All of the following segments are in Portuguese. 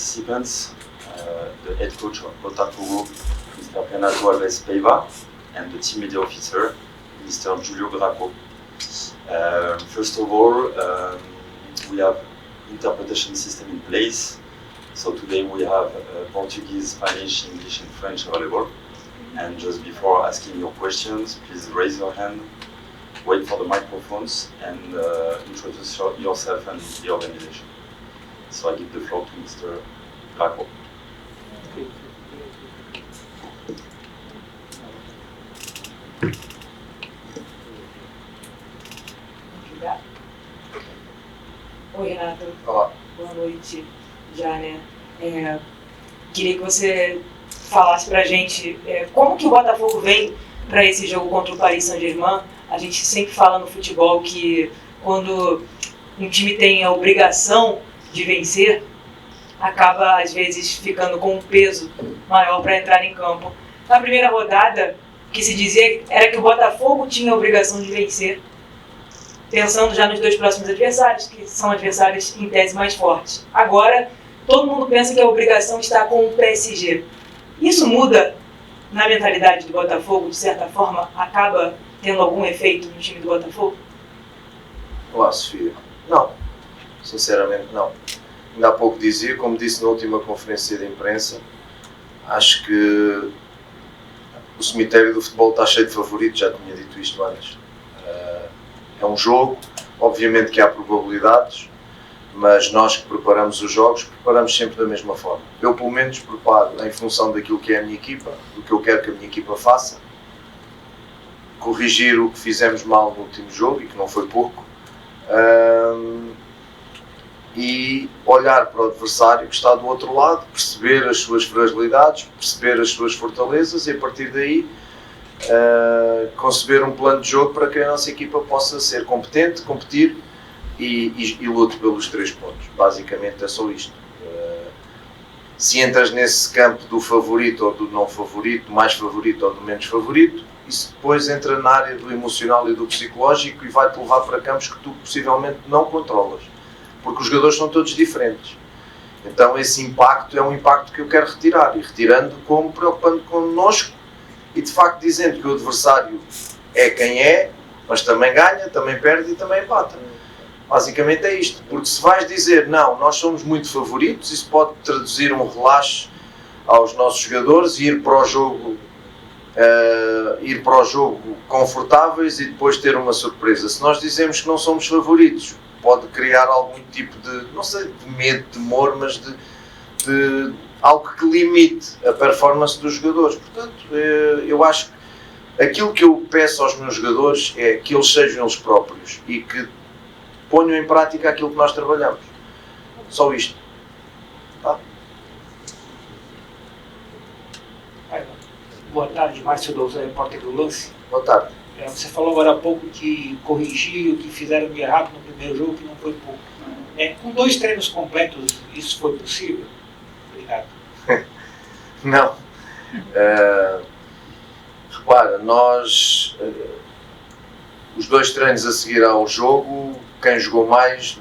participants, the head coach of Botafogo, Mr. Renato Alves Paiva, and the team media officer, Mr. Julio Graco. First of all, we have interpretation system in place. So today we have Portuguese, Spanish, English and French available. And just before asking your questions, please raise your hand, wait for the microphones and introduce yourself and the organization. So I give the floor to Mr. Graco. Oi, Renato. Olá. Boa noite, já, né? Queria que você falasse pra gente como que o Botafogo vem para esse jogo contra o Paris Saint-Germain. A gente sempre fala no futebol que quando um time tem a obrigação de vencer, acaba às vezes ficando com um peso maior para entrar em campo. Na primeira rodada, o que se dizia era que o Botafogo tinha a obrigação de vencer, pensando já nos dois próximos adversários, que são adversários em tese mais fortes. Agora, todo mundo pensa que a obrigação está com o PSG. Isso muda na mentalidade do Botafogo, de certa forma, acaba tendo algum efeito no time do Botafogo? Olá, Sofia. Não, sinceramente não. Ainda há pouco dizia, como disse na última conferência de imprensa, acho que o cemitério do futebol está cheio de favoritos, já tinha dito isto antes. É um jogo, obviamente que há probabilidades, mas nós que preparamos os jogos, preparamos sempre da mesma forma. Eu, pelo menos, preparo em função daquilo que é a minha equipa, do que eu quero que a minha equipa faça, corrigir o que fizemos mal no último jogo, e que não foi pouco, e olhar para o adversário que está do outro lado, perceber as suas fragilidades, perceber as suas fortalezas e, a partir daí, conceber um plano de jogo para que a nossa equipa possa ser competente, competir e lute pelos 3 pontos. Basicamente é só isto. Se entras nesse campo do favorito ou do não favorito, do mais favorito ou do menos favorito, isso depois entra na área do emocional e do psicológico e vai-te levar para campos que tu possivelmente não controlas, porque os jogadores são todos diferentes. Então esse impacto é um impacto que eu quero retirar, e retirando como preocupando connosco e de facto dizendo que o adversário é quem é, mas também ganha, também perde e também empata. Basicamente é isto, porque se vais dizer não, nós somos muito favoritos, isso pode traduzir um relaxo aos nossos jogadores e ir para o jogo confortáveis e depois ter uma surpresa. Se nós dizemos que não somos favoritos, pode criar algum tipo de, não sei, de medo, de temor, mas de algo que limite a performance dos jogadores. Portanto, eu acho que aquilo que eu peço aos meus jogadores é que eles sejam eles próprios e que ponham em prática aquilo que nós trabalhamos. Só isto. Tá? Boa tarde, Márcio Douza, repórter do Lance. Boa tarde. Você falou agora há pouco que corrigiu o que fizeram de errado no primeiro jogo, que não foi pouco. Com 2 treinos completos, isso foi possível? Obrigado. Não. Repara, nós... os 2 treinos a seguir ao jogo, quem jogou mais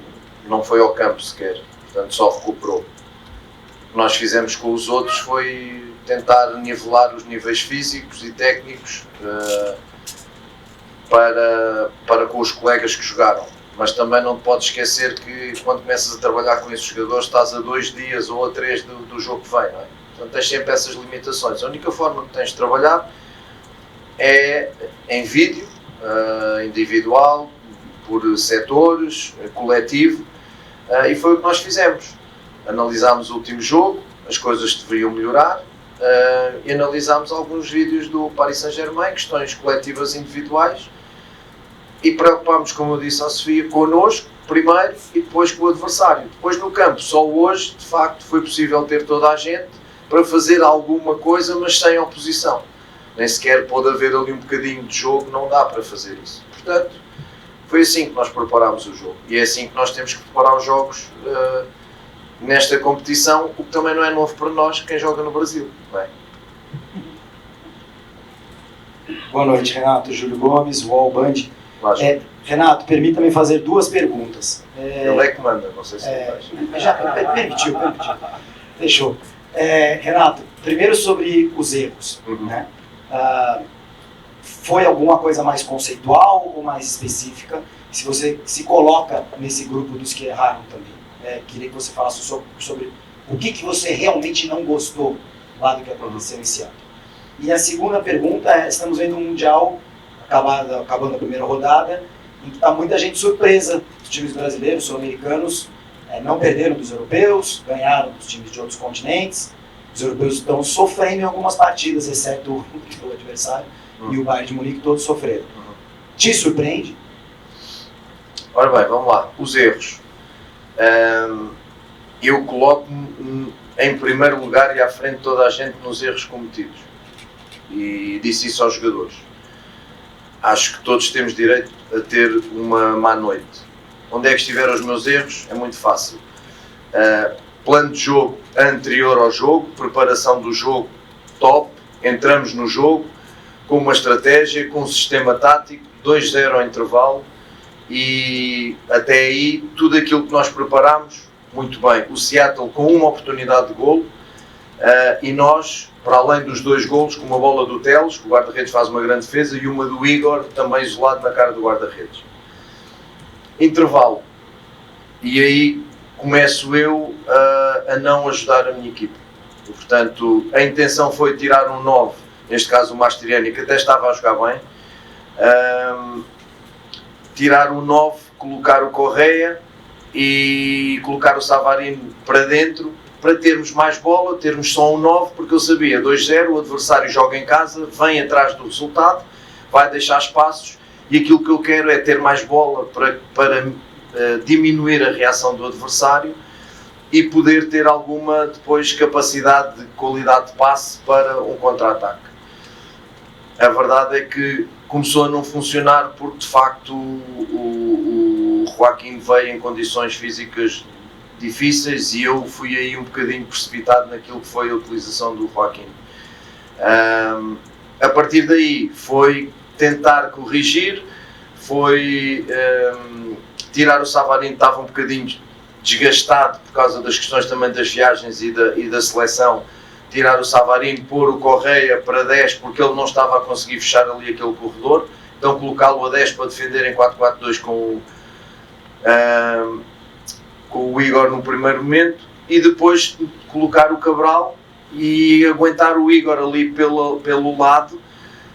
não foi ao campo sequer, portanto só recuperou. O que nós fizemos com os outros foi tentar nivelar os níveis físicos e técnicos para com os colegas que jogaram. Mas também não te podes esquecer que quando começas a trabalhar com esses jogadores estás a 2 dias ou a 3 do jogo que vem, não é? Portanto tens sempre essas limitações. A única forma que tens de trabalhar é em vídeo, individual, por setores, coletivo, e foi o que nós fizemos. Analisámos o último jogo, as coisas deveriam melhorar, e analisámos alguns vídeos do Paris Saint-Germain, questões coletivas individuais, e preocupámos, como eu disse à Sofia, connosco primeiro e depois com o adversário. Depois no campo, só hoje, de facto, foi possível ter toda a gente para fazer alguma coisa, mas sem oposição. Nem sequer pode haver ali um bocadinho de jogo, não dá para fazer isso. Portanto, foi assim que nós preparámos o jogo. E é assim que nós temos que preparar os jogos nesta competição, o que também não é novo para nós, quem joga no Brasil. Não é? Boa noite, Renato. Júlio Gomes, UOL Band. Renato, permita-me fazer duas perguntas. Ele é que manda, não sei se já permitiu. Fechou. Renato, primeiro sobre os erros. Né? Foi alguma coisa mais conceitual ou mais específica? Se você se coloca nesse grupo dos que erraram também. Queria que você falasse sobre o que você realmente não gostou lá do que aconteceu esse ano. E a segunda pergunta é, estamos vendo um Mundial, acabando a primeira rodada, em que está muita gente surpresa. Os times brasileiros, sul-americanos, não perderam dos europeus, ganharam dos times de outros continentes. Os europeus estão sofrendo em algumas partidas, exceto o adversário, e o Bayern de Munique, todos sofreram. Te surpreende? Ora bem, vamos lá. Os erros. Eu coloco-me em primeiro lugar e à frente de toda a gente nos erros cometidos. E disse isso aos jogadores. Acho que todos temos direito a ter uma má noite. Onde é que estiveram os meus erros? É muito fácil. Plano de jogo anterior ao jogo, preparação do jogo top, entramos no jogo com uma estratégia, com um sistema tático, 2-0 ao intervalo, e até aí tudo aquilo que nós preparámos, muito bem. O Seattle com uma oportunidade de golo, e nós, para além dos 2 golos, com uma bola do Teles, que o guarda-redes faz uma grande defesa, e uma do Igor, também isolado na cara do guarda-redes. Intervalo. E aí começo eu a não ajudar a minha equipa. E, portanto, a intenção foi tirar um 9, neste caso o Mastroianni, que até estava a jogar bem, tirar um 9, colocar o Correia e colocar o Savarino para dentro, para termos mais bola, termos só um 9, porque eu sabia, 2-0, o adversário joga em casa, vem atrás do resultado, vai deixar espaços, e aquilo que eu quero é ter mais bola para diminuir a reação do adversário e poder ter alguma depois capacidade de qualidade de passe para um contra-ataque. A verdade é que começou a não funcionar porque de facto o Joaquim veio em condições físicas difíceis e eu fui aí um bocadinho precipitado naquilo que foi a utilização do Joaquim. A partir daí foi tentar corrigir, foi tirar o Savarino, estava um bocadinho desgastado por causa das questões também das viagens e da seleção, tirar o Savarino, pôr o Correia para 10 porque ele não estava a conseguir fechar ali aquele corredor, então colocá-lo a 10 para defender em 4-4-2 com o Igor no primeiro momento e depois colocar o Cabral e aguentar o Igor ali pelo lado,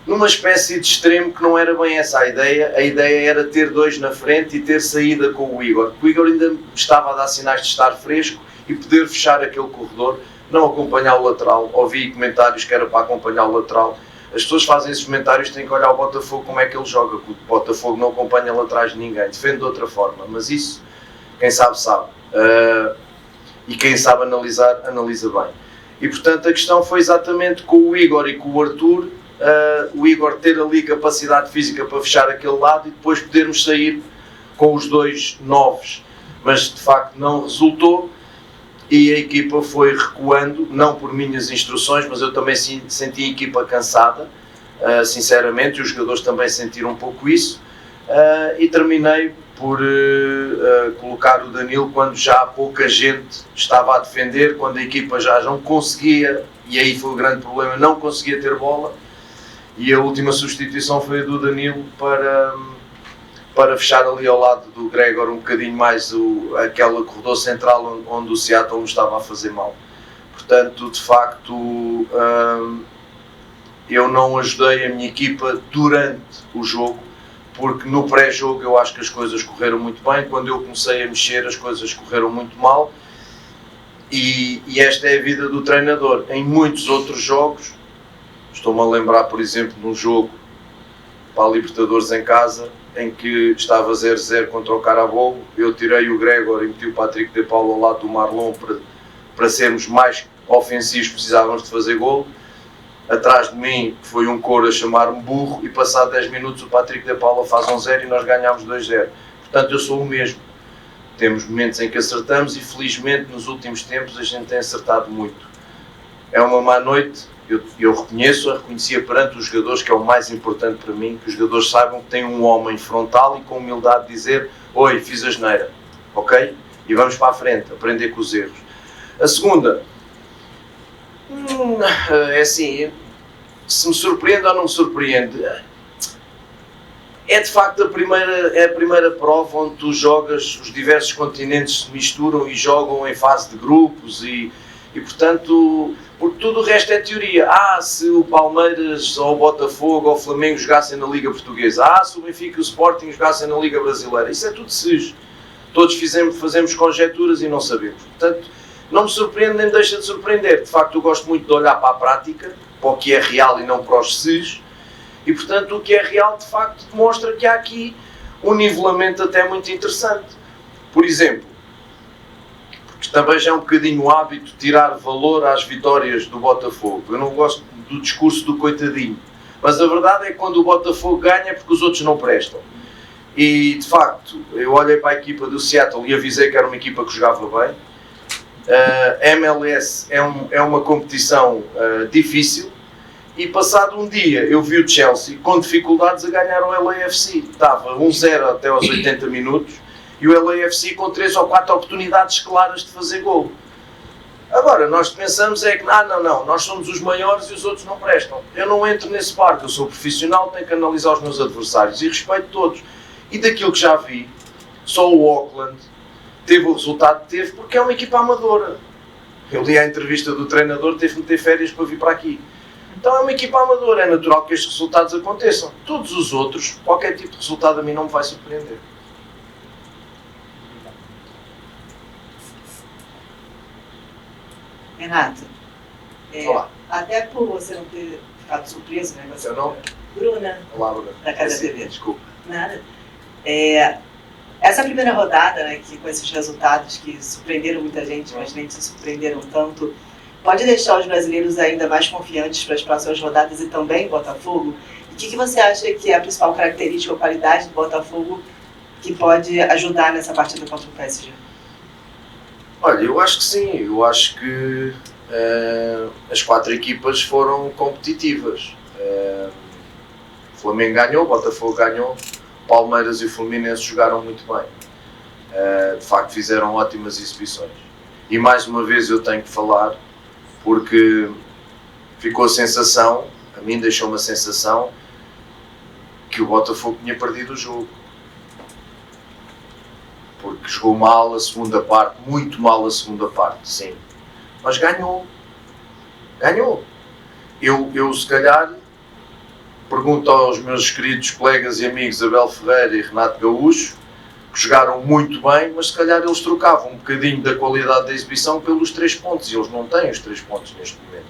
numa espécie de extremo que não era bem essa a ideia era ter 2 na frente e ter saída com o Igor. O Igor ainda estava a dar sinais de estar fresco e poder fechar aquele corredor, não acompanhar o lateral. Ouvi comentários que era para acompanhar o lateral. As pessoas fazem esses comentários, têm que olhar o Botafogo como é que ele joga, porque o Botafogo não acompanha laterais de ninguém, defende de outra forma, mas isso, quem sabe, sabe. E quem sabe analisar, analisa bem. E portanto a questão foi exatamente com o Igor e com o Arthur, o Igor ter ali capacidade física para fechar aquele lado e depois podermos sair com os 2 novos, mas de facto não resultou e a equipa foi recuando, não por minhas instruções, mas eu também senti a equipa cansada, sinceramente, e os jogadores também sentiram um pouco isso, e terminei por colocar o Danilo quando já pouca gente estava a defender, quando a equipa já não conseguia, e aí foi o grande problema, não conseguia ter bola, e a última substituição foi a do Danilo para fechar ali ao lado do Gregor um bocadinho mais aquele corredor central onde o Seattle me estava a fazer mal. Portanto, de facto, eu não ajudei a minha equipa durante o jogo, porque no pré-jogo eu acho que as coisas correram muito bem, quando eu comecei a mexer as coisas correram muito mal, e esta é a vida do treinador. Em muitos outros jogos, estou-me a lembrar, por exemplo, num jogo para a Libertadores em casa, em que estava 0-0 contra o Carabobo, eu tirei o Gregor e meti o Patrick de Paula ao lado do Marlon para sermos mais ofensivos, precisávamos de fazer golo. Atrás de mim foi um coro a chamar-me burro e passado 10 minutos o Patrick de Paula faz 1-0 e nós ganhámos 2-0. Portanto, eu sou o mesmo. Temos momentos em que acertamos e felizmente nos últimos tempos a gente tem acertado muito. É uma má noite, eu reconhecia perante os jogadores, que é o mais importante para mim, que os jogadores saibam que tem um homem frontal e com humildade dizer: oi, fiz asneira, ok? E vamos para a frente, aprender com os erros. A segunda, É assim, se me surpreende ou não me surpreende, é de facto a primeira prova onde tu jogas, os diversos continentes se misturam e jogam em fase de grupos e portanto, porque tudo o resto é teoria. Se o Palmeiras ou o Botafogo ou o Flamengo jogassem na Liga Portuguesa, se o Benfica e o Sporting jogassem na Liga Brasileira, isso é tudo SES. Todos fazemos conjecturas e não sabemos. Portanto, não me surpreende nem me deixa de surpreender. De facto, eu gosto muito de olhar para a prática, para o que é real e não para os SES. E, portanto, o que é real, de facto, demonstra que há aqui um nivelamento até muito interessante. Por exemplo, porque também já é um bocadinho o hábito de tirar valor às vitórias do Botafogo. Eu não gosto do discurso do coitadinho. Mas a verdade é que quando o Botafogo ganha é porque os outros não prestam. E, de facto, eu olhei para a equipa do Seattle e avisei que era uma equipa que jogava bem. A MLS é uma competição difícil. E passado um dia eu vi o Chelsea com dificuldades a ganhar o LAFC. Estava 1-0 até aos 80 minutos e o LAFC com 3 ou 4 oportunidades claras de fazer gol. Agora, nós pensamos é que não, nós somos os maiores e os outros não prestam. Eu não entro nesse barco, eu sou profissional, tenho que analisar os meus adversários e respeito todos. E daquilo que já vi, só o Auckland teve o resultado que teve porque é uma equipa amadora. Eu li a entrevista do treinador, teve que meter férias para vir para aqui. Então é uma equipa amadora, é natural que estes resultados aconteçam. Todos os outros, qualquer tipo de resultado a mim não me vai surpreender. Renato, Olá. até por você não ter ficado surpreso, né? Seu nome? Bruna, Olá, Bruna. da Casa TV. Desculpa. Nada. Essa primeira rodada, né, que com esses resultados que surpreenderam muita gente, mas nem se surpreenderam tanto, pode deixar os brasileiros ainda mais confiantes para as próximas rodadas e também Botafogo? E o que você acha que é a principal característica ou qualidade do Botafogo que pode ajudar nessa partida contra o PSG? Olha, eu acho que sim. Eu acho que as 4 equipas foram competitivas. O Flamengo ganhou, o Botafogo ganhou, o Palmeiras e o Fluminense jogaram muito bem. De facto, fizeram ótimas exibições. E mais uma vez eu tenho que falar, porque ficou a sensação, a mim deixou uma sensação, que o Botafogo tinha perdido o jogo. Porque jogou mal a segunda parte, muito mal a segunda parte, sim. Mas ganhou. Ganhou. Eu se calhar, pergunto aos meus queridos colegas e amigos Abel Ferreira e Renato Gaúcho, que jogaram muito bem, mas se calhar eles trocavam um bocadinho da qualidade da exibição pelos 3 pontos, e eles não têm os 3 pontos neste momento.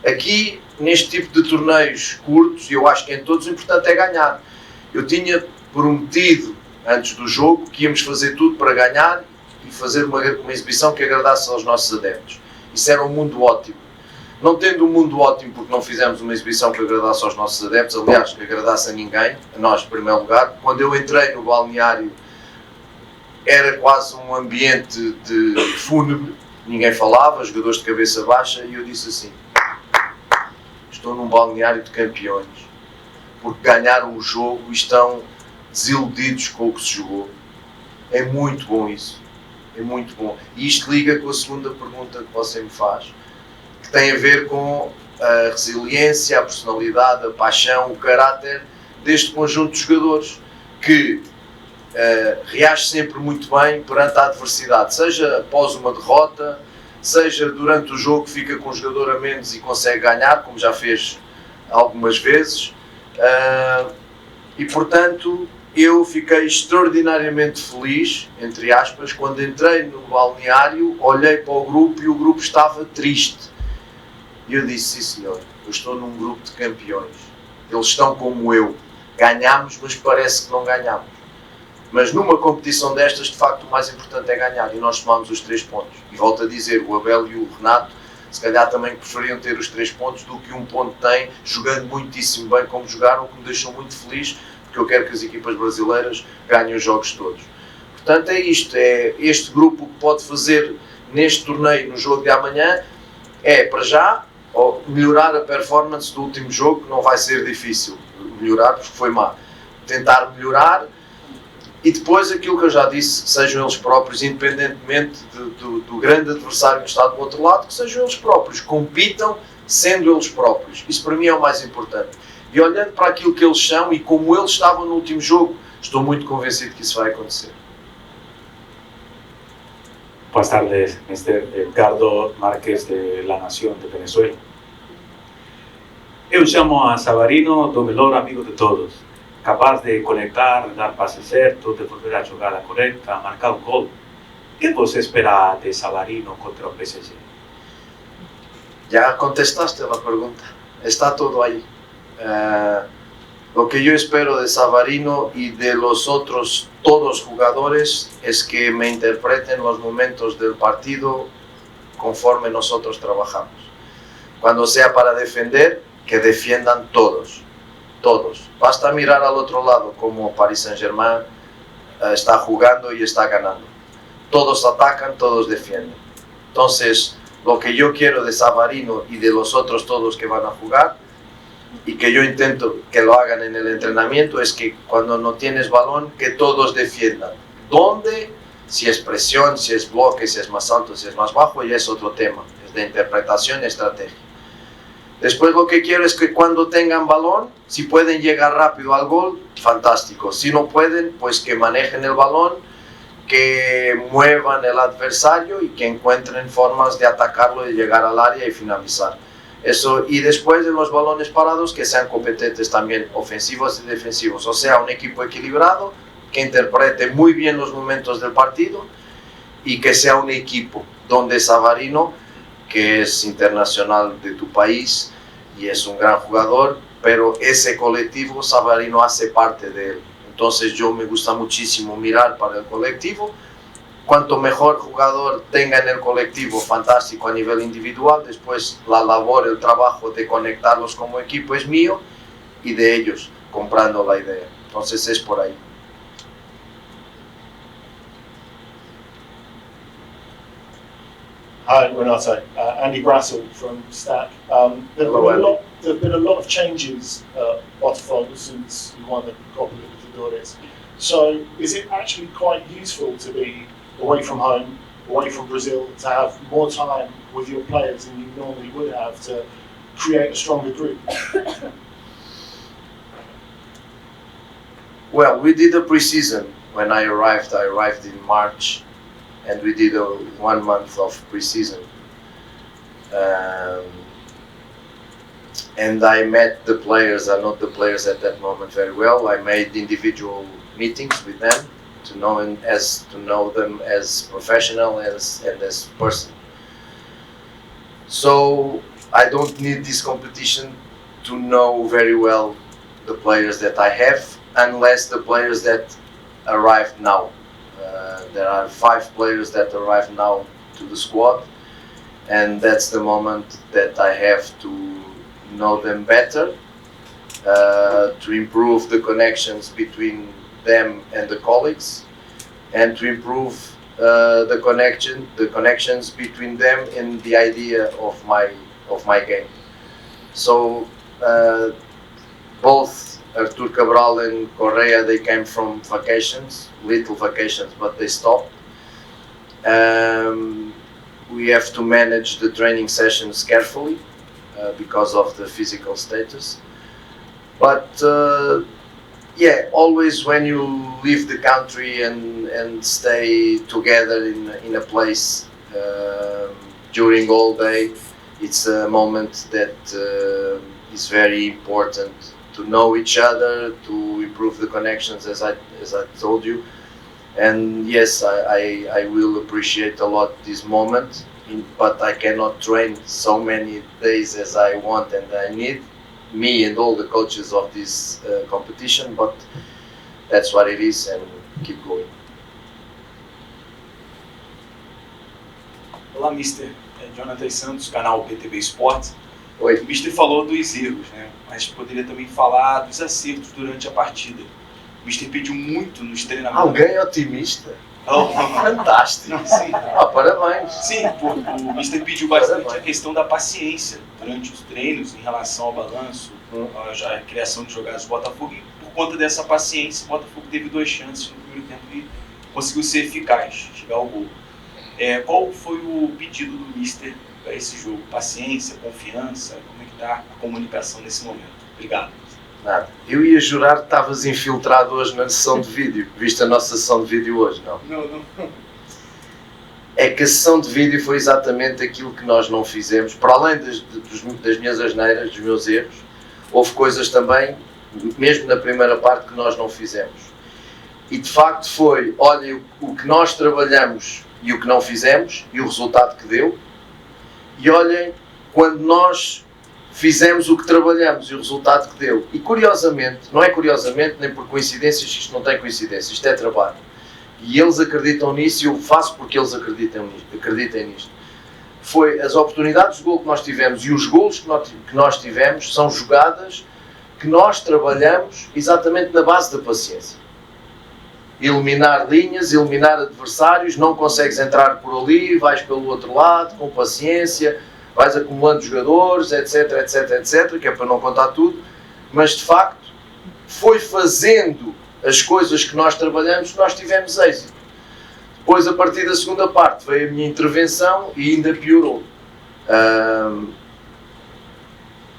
Aqui, neste tipo de torneios curtos, e eu acho que em todos o importante é ganhar. Eu tinha prometido, antes do jogo, que íamos fazer tudo para ganhar e fazer uma exibição que agradasse aos nossos adeptos. Isso era um mundo ótimo. Não tendo um mundo ótimo porque não fizemos uma exibição que agradasse aos nossos adeptos, aliás, que agradasse a ninguém, a nós em primeiro lugar. Quando eu entrei no balneário era quase um ambiente de fúnebre, ninguém falava, jogadores de cabeça baixa, e eu disse assim: estou num balneário de campeões, porque ganharam o jogo e estão desiludidos com o que se jogou. É muito bom isso, é muito bom. E isto liga com a segunda pergunta que você me faz, que tem a ver com a resiliência, a personalidade, a paixão, o caráter deste conjunto de jogadores que reage sempre muito bem perante a adversidade, seja após uma derrota, seja durante o jogo que fica com um jogador a menos e consegue ganhar, como já fez algumas vezes. E portanto eu fiquei extraordinariamente feliz, entre aspas, quando entrei no balneário, olhei para o grupo e o grupo estava triste. E eu disse: sim senhor, eu estou num grupo de campeões, eles estão como eu, ganhámos, mas parece que não ganhámos. Mas numa competição destas, de facto, o mais importante é ganhar, e nós tomámos os 3 pontos. E volto a dizer, o Abel e o Renato, se calhar também preferiam ter os 3 pontos do que 1 ponto tem, jogando muitíssimo bem como jogaram, o que me deixou muito feliz, porque eu quero que as equipas brasileiras ganhem os jogos todos. Portanto, é isto, é este grupo que pode fazer neste torneio, no jogo de amanhã, para já, melhorar a performance do último jogo, que não vai ser difícil melhorar, porque foi má. Tentar melhorar E depois aquilo que eu já disse, sejam eles próprios, independentemente do grande adversário que está do outro lado, que sejam eles próprios, compitam sendo eles próprios. Isso para mim é o mais importante. E olhando para aquilo que eles são e como eles estavam no último jogo, estou muito convencido que isso vai acontecer. Buenas tardes, Mr. Edgardo Márquez de La Nación de Venezuela. Eu chamo a Savarino do melhor amigo de todos, capaz de conectar, dar passe certo, devolver a jogada correta, marcar um gol. O que você espera de Savarino contra o PSG? Ya contestaste la pregunta, está todo ahí. Lo que yo espero de Savarino y de los otros todos jugadores es que me interpreten los momentos del partido conforme nosotros trabajamos. Cuando sea para defender, que defiendan todos. Basta mirar al otro lado como Paris Saint-Germain está jugando y está ganando. Todos atacan, todos defienden. Entonces, lo que yo quiero de Savarino y de los otros todos que van a jugar, y que yo intento que lo hagan en el entrenamiento, es que cuando no tienes balón, que todos defiendan. ¿Dónde? Si es presión, si es bloque, si es más alto, si es más bajo, ya es otro tema. Es de interpretación y estrategia. Después lo que quiero es que cuando tengan balón, si pueden llegar rápido al gol, fantástico. Si no pueden, pues que manejen el balón, que muevan el adversario y que encuentren formas de atacarlo y llegar al área y finalizar. Eso, y después de los balones parados, que sean competentes también ofensivos y defensivos. O sea, un equipo equilibrado, que interprete muy bien los momentos del partido y que sea un equipo donde Savarino, que es internacional de tu país y es un gran jugador, pero ese colectivo Savarino hace parte de él. Entonces yo me gusta muchísimo mirar para el colectivo. Cuanto mejor jugador tenga en el colectivo, fantástico a nivel individual. Después la labor, el trabajo de conectarlos como equipo es mío y de ellos, comprando la idea. Entonces es por ahí. Hi, Renato. Andy Brassel from Stack. There have been a lot of changes at Botafogo since you won the Copa Libertadores. So is it actually quite useful to be away from home, away from Brazil, to have more time with your players than you normally would have to create a stronger group? Well, we did a pre-season when I arrived. I arrived in March, and we did 1 month of pre-season. And I met the players. I know the players at that moment very well. I made individual meetings with them to know them as professional and as person. So I don't need this competition to know very well the players that I have, unless the players that arrived now. There are 5 players that arrived now to the squad, and that's the moment that I have to know them better, to improve the connections between them and the colleagues, and to improve the connections between them and the idea of my game. So both Artur Cabral and Correa, they came from vacations, little vacations, but they stopped. We have to manage the training sessions carefully because of the physical status. But yeah, always when you leave the country and stay together in a place during all day, it's a moment that is very important to know each other, to improve the connections, as I told you. And yes, I will appreciate a lot this moment, but I cannot train so many days as I want and I need, me and all the coaches of this competition, but that's what it is, and keep going. Olá, Mister. Jonathan Santos, canal PTV Esportes. Oi. O Mister falou dos erros, né? Mas poderia também falar dos acertos durante a partida. O Mister pediu muito nos treinamentos. Alguém otimista? Oh, fantástico. Sim. Parabéns. Sim, o Mister pediu bastante a questão da paciência durante os treinos em relação ao balanço, a criação de jogadas do Botafogo. E por conta dessa paciência, o Botafogo teve 2 chances no primeiro tempo conseguiu ser eficaz, chegar ao gol. Qual foi o pedido do Mister para esse jogo? Paciência, confiança? Como é que está a comunicação nesse momento? Obrigado. Nada. Eu ia jurar que estavas infiltrado hoje na sessão de vídeo. Viste a nossa sessão de vídeo hoje, não? Não. É que a sessão de vídeo foi exatamente aquilo que nós não fizemos. Para além das minhas asneiras, dos meus erros, houve coisas também, mesmo na primeira parte, que nós não fizemos. E de facto foi, olha, o que nós trabalhamos e o que não fizemos, e o resultado que deu. E olhem, quando nós fizemos o que trabalhamos e o resultado que deu. E curiosamente, não é curiosamente nem por coincidências, isto não tem coincidência, isto é trabalho. E eles acreditam nisso e eu faço porque eles acreditem nisto. Foi as oportunidades de gol que nós tivemos e os golos que nós tivemos são jogadas que nós trabalhamos exatamente na base da paciência. Eliminar linhas, eliminar adversários, não consegues entrar por ali, vais pelo outro lado, com paciência, vais acumulando jogadores, etc, etc, etc, que é para não contar tudo, mas de facto foi fazendo as coisas que nós trabalhamos que nós tivemos êxito. Depois, a partir da segunda parte, veio a minha intervenção e ainda piorou.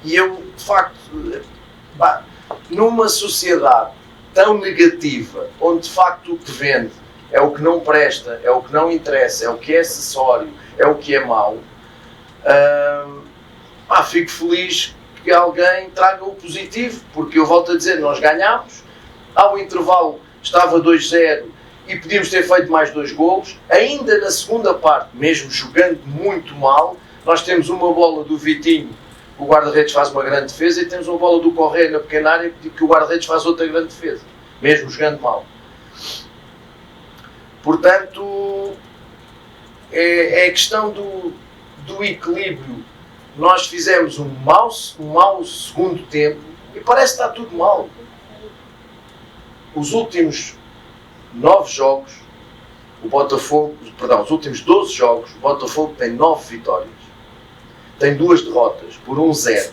E eu, de facto, numa sociedade tão negativa, onde de facto o que vende é o que não presta, é o que não interessa, é o que é acessório, é o que é mau, fico feliz que alguém traga o positivo, porque eu volto a dizer, nós ganhámos, ao intervalo estava 2-0 e podíamos ter feito mais 2 golos, ainda na segunda parte, mesmo jogando muito mal, nós temos uma bola do Vitinho, o guarda-redes faz uma grande defesa, e temos uma bola do Correia na pequena área que o guarda-redes faz outra grande defesa, mesmo jogando mal. Portanto, é questão do equilíbrio. Nós fizemos um mau segundo tempo e parece que está tudo mal. Os últimos 9 jogos, os últimos 12 jogos, o Botafogo tem 9 vitórias. Tem 2 derrotas, por 1-0.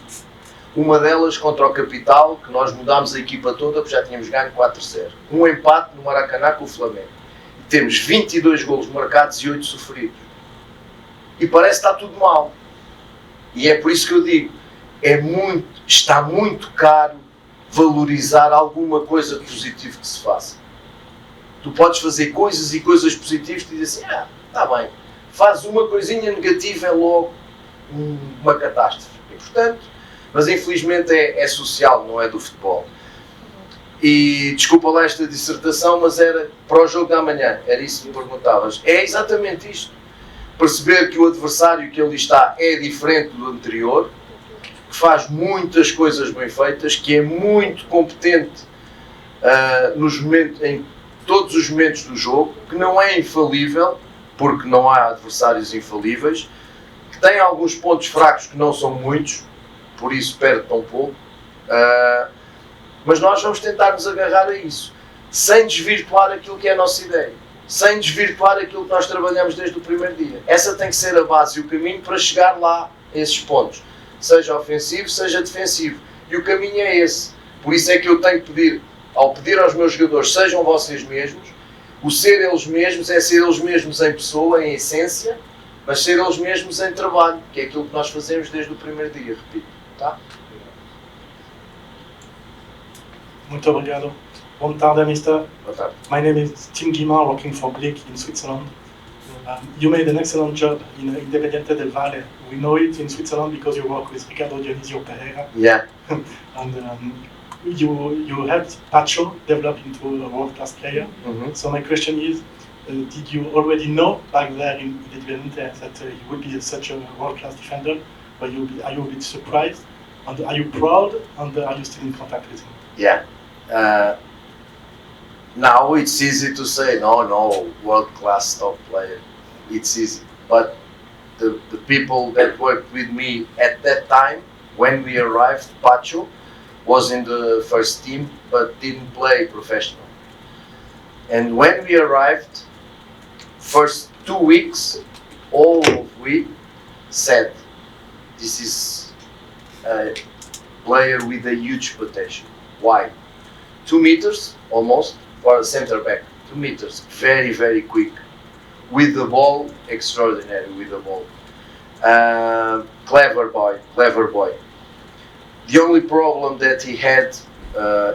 Uma delas contra o Capital, que nós mudámos a equipa toda, porque já tínhamos ganho 4-0. Um empate no Maracanã com o Flamengo. E temos 22 golos marcados e 8 sofridos. E parece que está tudo mal. E é por isso que eu digo, está muito caro valorizar alguma coisa de positivo que se faça. Tu podes fazer coisas e coisas positivas e dizer assim, está bem, faz uma coisinha negativa, é logo uma catástrofe. E portanto, mas infelizmente é social, não é do futebol. E desculpa lá esta dissertação, mas era para o jogo da manhã, era isso que me perguntavas. É exatamente isto. Perceber que o adversário que ali está é diferente do anterior, que faz muitas coisas bem feitas, que é muito competente em todos os momentos do jogo, que não é infalível, porque não há adversários infalíveis, que tem alguns pontos fracos que não são muitos, por isso perde tão pouco, mas nós vamos tentar nos agarrar a isso, sem desvirtuar aquilo que é a nossa ideia, sem desvirtuar aquilo que nós trabalhamos desde o primeiro dia. Essa tem que ser a base e o caminho para chegar lá a esses pontos, seja ofensivo, seja defensivo, e o caminho é esse. Por isso é que eu tenho que pedir, ao pedir aos meus jogadores, sejam vocês mesmos, o ser eles mesmos é ser eles mesmos em pessoa, em essência, mas ser eles mesmos em trabalho, que é aquilo que nós fazemos desde o primeiro dia, repito. Tá? Muito obrigado. Boa tarde, Mister. Boa tarde. My name is Tim Guimard, working for Blick in Switzerland. You made an excellent job in Independiente del Valle. We know it in Switzerland because you work with Ricardo Dionisio Pereira. Yeah. And you helped Pacho develop into a world-class player. Mm-hmm. So my question is, did you already know back there in Independiente that he would be such a world-class defender? Are you a bit surprised? And are you proud? And are you still in contact with him? Yeah. Now it's easy to say, no, world-class top player. It's easy. But the people that worked with me at that time, when we arrived, Pacho was in the first team, but didn't play professional. And when we arrived, first 2 weeks, all we said, this is a player with a huge potential. Why? 2 meters, almost, for a center back, 2 meters, very, very quick. With the ball, extraordinary with the ball. Clever boy. The only problem that he had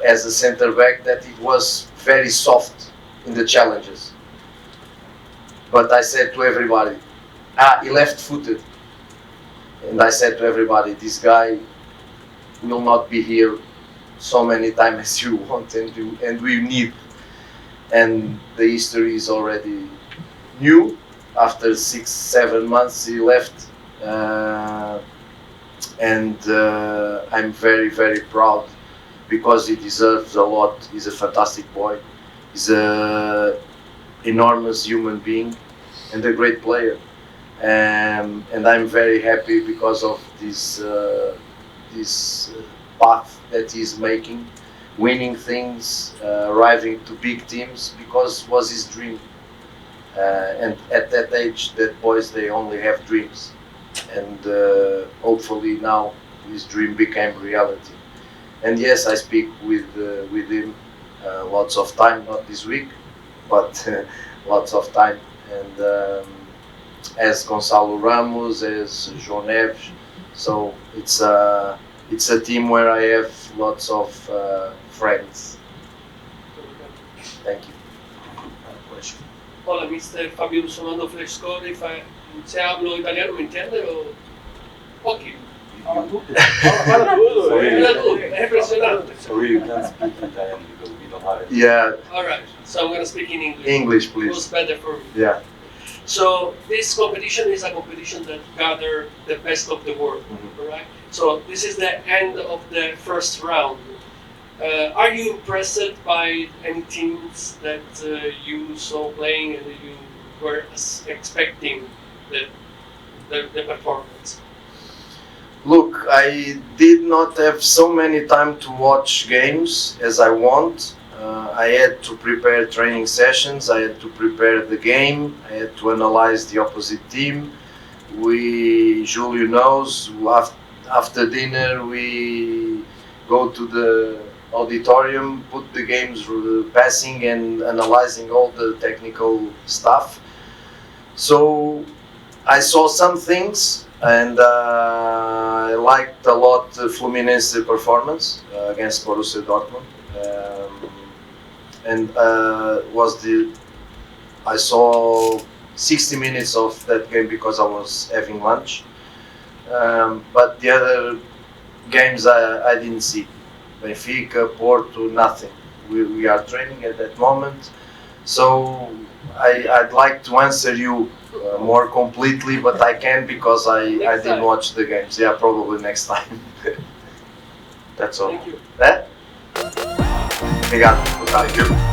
as a center back, that it was very soft in the challenges. But I said to everybody, he left-footed. And I said to everybody, this guy will not be here so many times as you want and we need. And the history is already new. After 6-7 months he left. I'm very, very proud because he deserves a lot. He's a fantastic boy. He's an enormous human being and a great player. And I'm very happy because of this path that he's making, winning things, arriving to big teams, because it was his dream. And at that age, that boys, they only have dreams. And hopefully now his dream became reality. And yes, I speak with him lots of time, not this week, but lots of time. And as Gonçalo Ramos, as João Neves, so it's a team where I have lots of friends. Thank you. Question. Hola, Mr. Fabio Russomando Fresco. Se hablo italiano, ¿me entiende? O poquito. Fala tudo. Fala tudo. É impressionante. Sorry, you can't speak Italian because we don't have it. Yeah. All right. So I'm gonna speak in English. English, It please. was better for me. Yeah. So this competition is a competition that gathers the best of the world, right? So this is the end of the first round. Are you impressed by any teams that you saw playing and you were expecting the performance? Look, I did not have so many time to watch games as I want. I had to prepare training sessions, I had to prepare the game, I had to analyze the opposite team. Julio knows, after dinner we go to the auditorium, put the games passing and analyzing all the technical stuff. So I saw some things and I liked a lot the Fluminense performance against Borussia Dortmund. I saw 60 minutes of that game because I was having lunch. But the other games I didn't see. Benfica, Porto, nothing. We are training at that moment. So I'd like to answer you more completely, but I can't because I didn't watch the games. Yeah, probably next time. That's all. Thank you. Obrigado. Thank you.